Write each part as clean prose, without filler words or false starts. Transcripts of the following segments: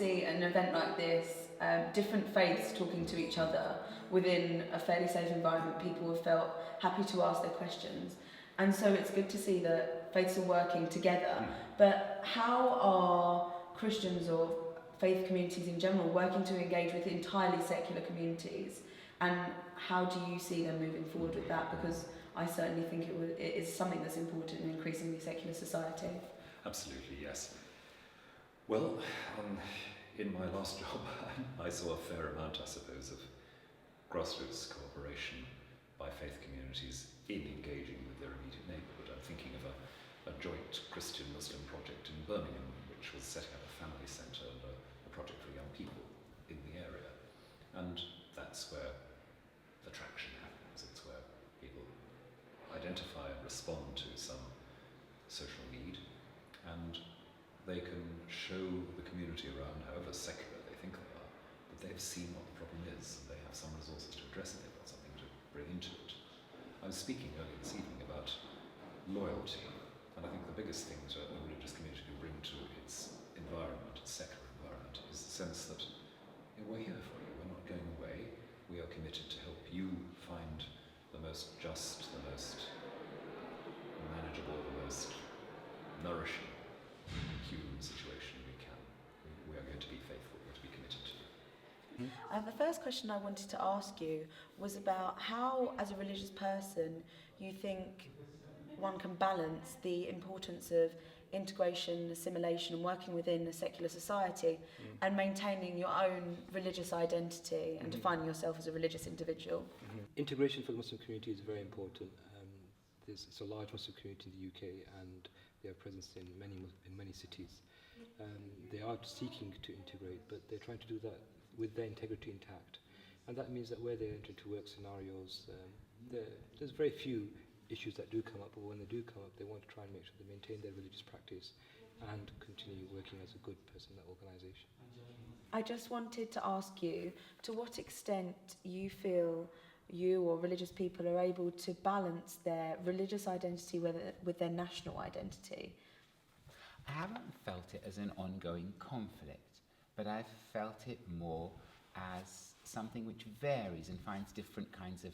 see an event like this, different faiths talking to each other within a fairly safe environment. People have felt happy to ask their questions. And so it's good to see that faiths are working together. But how are Christians or faith communities in general working to engage with entirely secular communities? And how do you see them moving forward with that? Because I certainly think it is something that's important in an increasingly secular society. Absolutely, yes. Well, in my last job, I saw a fair amount, I suppose, of grassroots cooperation by faith communities in engaging with their immediate neighbourhood. I'm thinking of a joint Christian-Muslim project in Birmingham, which was setting up a family centre and a project for young people in the area. And that's where the traction happens. It's where people identify and respond to some social need, and they can show the community around, however secular they think they are, that they've seen what the problem is and they have some resources to address it. They've got something to bring into it. I was speaking earlier this evening about loyalty, and I think the biggest thing that a religious community can bring to its environment, its secular environment, is the sense that we're here for you, we're not going away, we are committed to help you find the most just, the most manageable, the most nourishing human situation we can. We are going to be faithful, we're to be committed to. The first question I wanted to ask you was about how, as a religious person, you think one can balance the importance of integration, assimilation, and working within a secular society and maintaining your own religious identity and defining yourself as a religious individual. Integration for the Muslim community is very important. It's a large Muslim community in the UK, and they have presence in many cities. They are seeking to integrate, but they're trying to do that with their integrity intact. And that means that where they enter into work scenarios, there's very few issues that do come up, but when they do come up, they want to try and make sure they maintain their religious practice and continue working as a good person in that organisation. I just wanted to ask you, to what extent you feel you or religious people are able to balance their religious identity with their national identity? I haven't felt it as an ongoing conflict, but I've felt it more as something which varies and finds different kinds of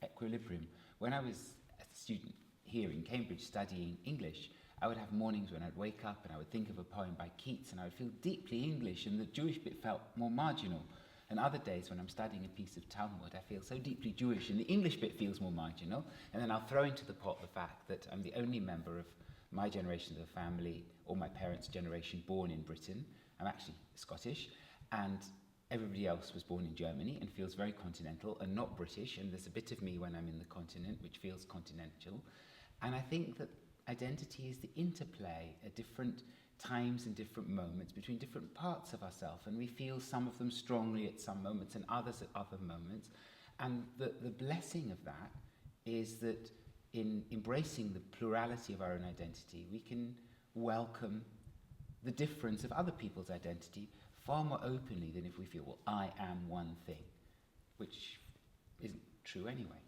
equilibrium. When I was a student here in Cambridge studying English, I would have mornings when I'd wake up and I would think of a poem by Keats and I would feel deeply English, and the Jewish bit felt more marginal. And other days when I'm studying a piece of Talmud, I feel so deeply Jewish and the English bit feels more marginal. And then I'll throw into the pot the fact that I'm the only member of my generation of the family, or my parents' generation, born in Britain. I'm actually Scottish, and everybody else was born in Germany and feels very continental and not British, and there's a bit of me when I'm in the continent which feels continental. And I think that identity is the interplay at different times and different moments between different parts of ourselves, and we feel some of them strongly at some moments and others at other moments. And the blessing of that is that in embracing the plurality of our own identity, we can welcome the difference of other people's identity far more openly than if we feel, well, I am one thing, which isn't true anyway.